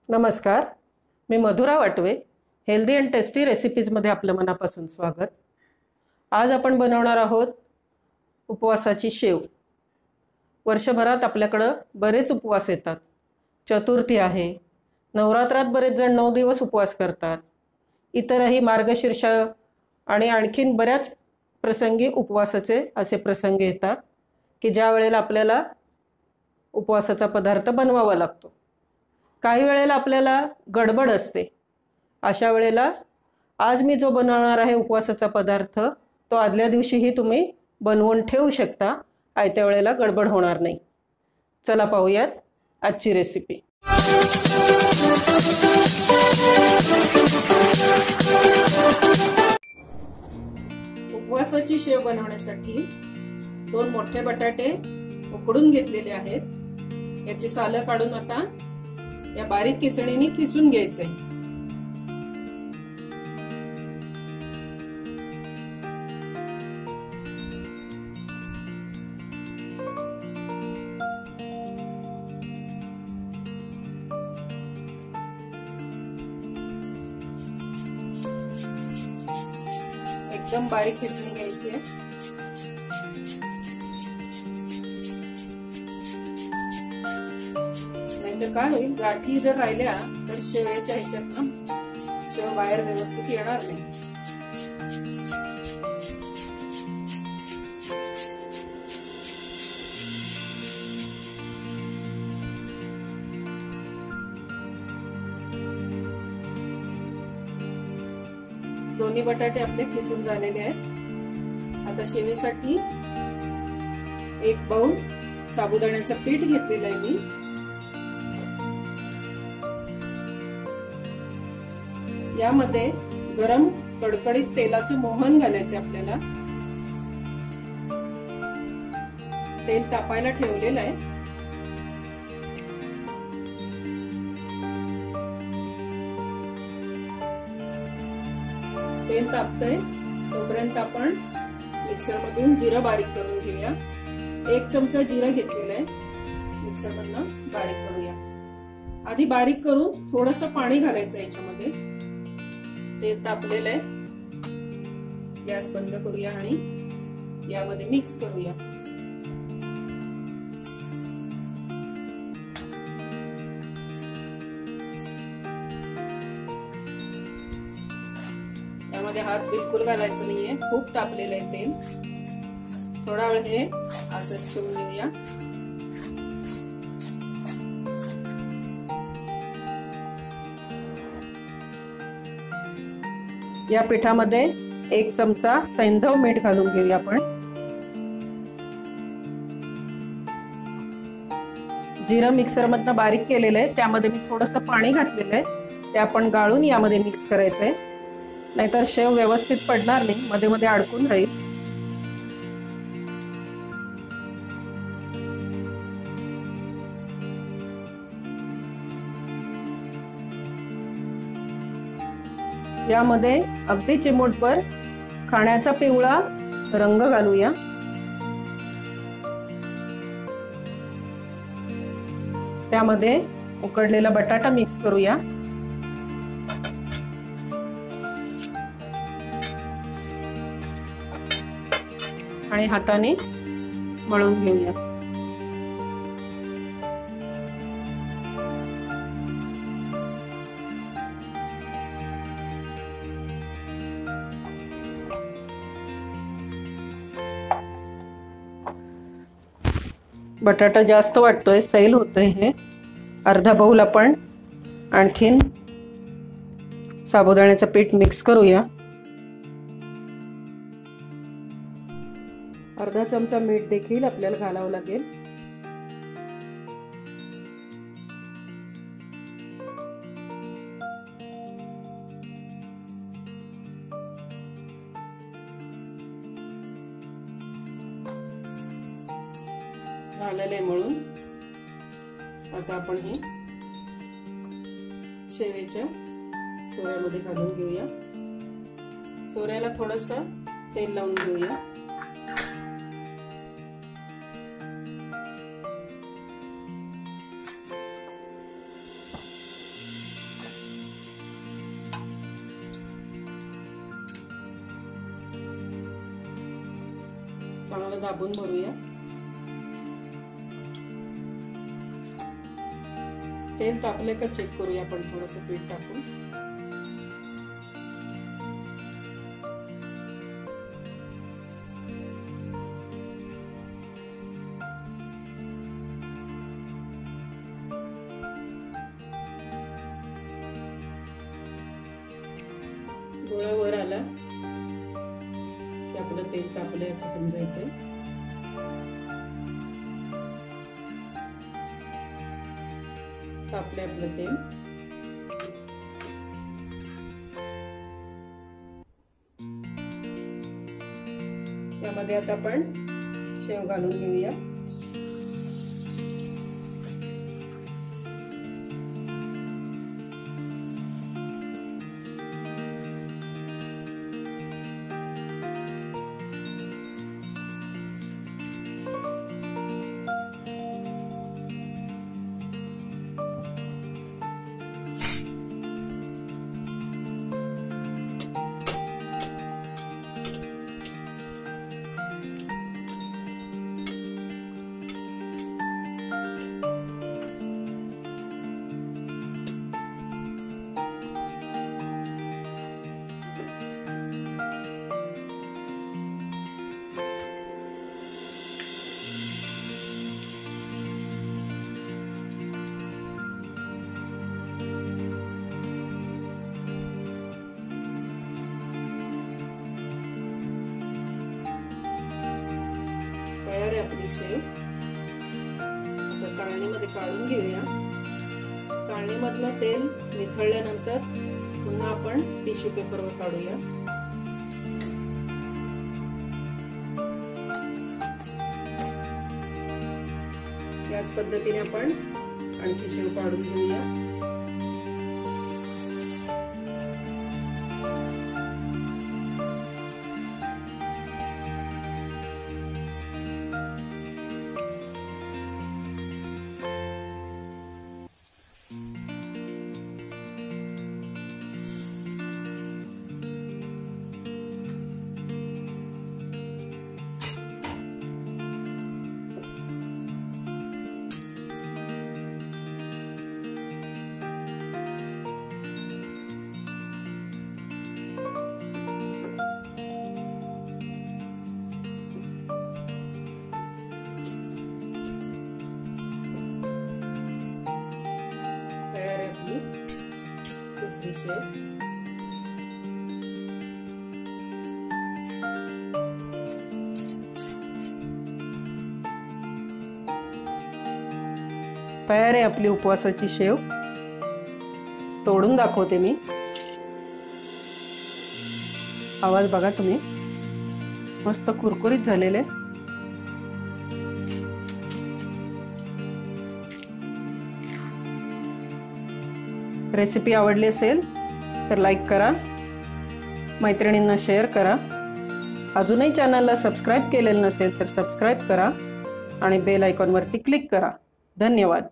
नमस्कार, मी Madhura Watve. Healthy and tasty रेसिपीजमध्ये आपलं मनापासून स्वागत. आज आपण बनवणार आहोत उपवासाची शेव. वर्षभरात आपल्याकडं बरेच उपवास येतात. चतुर्थी आहे, नवरात्रात बरेच जण 9 दिवस उपवास करतात. इतरही मार्गशीर्ष आणि आणखीन बऱ्याच प्रसंगी उपवासाचे असे प्रसंग येतात की ज्या वेळेला आपल्याला उपवासाचा पदार्थ बनवावा लागतो. काही वेळेला आपल्याला गडबड असते. अशा वेळेला आज मी जो बनवणार आहे उपवासाचा पदार्थ तो आदल्या दिवशीही तुम्ही बनवून ठेवू शकता. आयत्या वेळेला गडबड होणार नाही. चला पाहूयात आजची रेसिपी. उपवासाची शेव बनवण्यासाठी 2 मोठे बटाटे उकडून घेतलेले आहेत. याची सालं काढून आता या बारीक किसणीने किसून घ्यायचे. एकदम बारीक किसणी घ्यायची आहे. नाहीतर काय होईल, गाठी जर राहिल्या तर शेवयाच्या ह्याच्यात शेव बाहेर व्यवस्थित येणार नाही. दोन्ही बटाटे आपले किसून झालेले आहेत. आता शेवेसाठी 1 बाउल साबुदाण्याचं पीठ घेतलेलं आहे मी. यामध्ये गरम कडकडीत तेलाचं मोहन घालायचे आपल्याला. तेल तापायला ठेवलेलं आहे. तेल तापतंय तोपर्यंत आपण मिक्सर मधून जिरं बारीक करून घेऊया. 1 चमचा जिरं घेतलेलं आहे. मिक्सर मधून बारीक करूया. आधी बारीक करून थोडस पाणी घालायचं याच्यामध्ये. तेल तापलेलं आहे. गॅस बंद करूया आणि यामध्ये मिक्स करूया. यामध्ये हात बिलकुल घालायचं नाहीये. खूप तापलेलं आहे तेल. थोडा वेळ हे असंच ठेवून देऊया. या पिठामध्ये 1 चमचा सैंधव मीठ घालून घेऊया आपण. जिरं मिक्सर मधनं बारीक केलेलं आहे. त्यामध्ये मी थोडंसं पाणी घातलेलं आहे. ते आपण गाळून यामध्ये मिक्स करायचंय. नाहीतर शेव व्यवस्थित पडणार नाही, मध्ये मध्ये अडकून राहील. यामध्ये अगदी चिमूटभर खाण्याचा पिवळा रंग घालूया. त्यामध्ये उकडलेला बटाटा मिक्स करूया. आणि हाताने मळून घेऊया. बटाटा जास्त वाटतोय, सैल होतोय हे. अर्धा बाउल आपण आणखीन साबुदाण्याचं पीठ मिक्स करूया. अर्धा चमचा मीठ देखील आपल्याला घालावं लागेल. झालेलं आहे मळून. आता आपण हे शेवेच्या सोऱ्यामध्ये घालून घेऊया. सोऱ्याला थोडंसं तेल लावून घेऊया. चांगलं दाबून भरूया। तेल तापले का चेक करूया आपण थोडंसं पीठ टाकून। गोळा वर आला की आपलं तेल तापले असं समजायचं। तापले आपलं तेल। यामध्ये आता आपण शेव घालून घेऊया। तयार आहे आपली शेव। आता चाळणीमध्ये काढून घेऊया। चाळणीमधलं तेल निथळल्यानंतर पुन्हा आपण टिश्यू पेपरवर काढूया। याच पद्धतीने आपण आणखी शेव काढून घेऊया। दुसरी शेव। तयार आहे आपली उपवासाची शेव। तोडून दाखवते मी। आवाज बघा तुम्ही, मस्त कुरकुरीत झालेले। रेसिपी आवडली असेल तर लाईक करा, मैत्रिणींना शेअर करा। अजूनही चॅनलला सबस्क्राईब केलेलं नसेल तर सबस्क्राईब करा आणि बेल आयकॉनवरती क्लिक करा। धन्यवाद।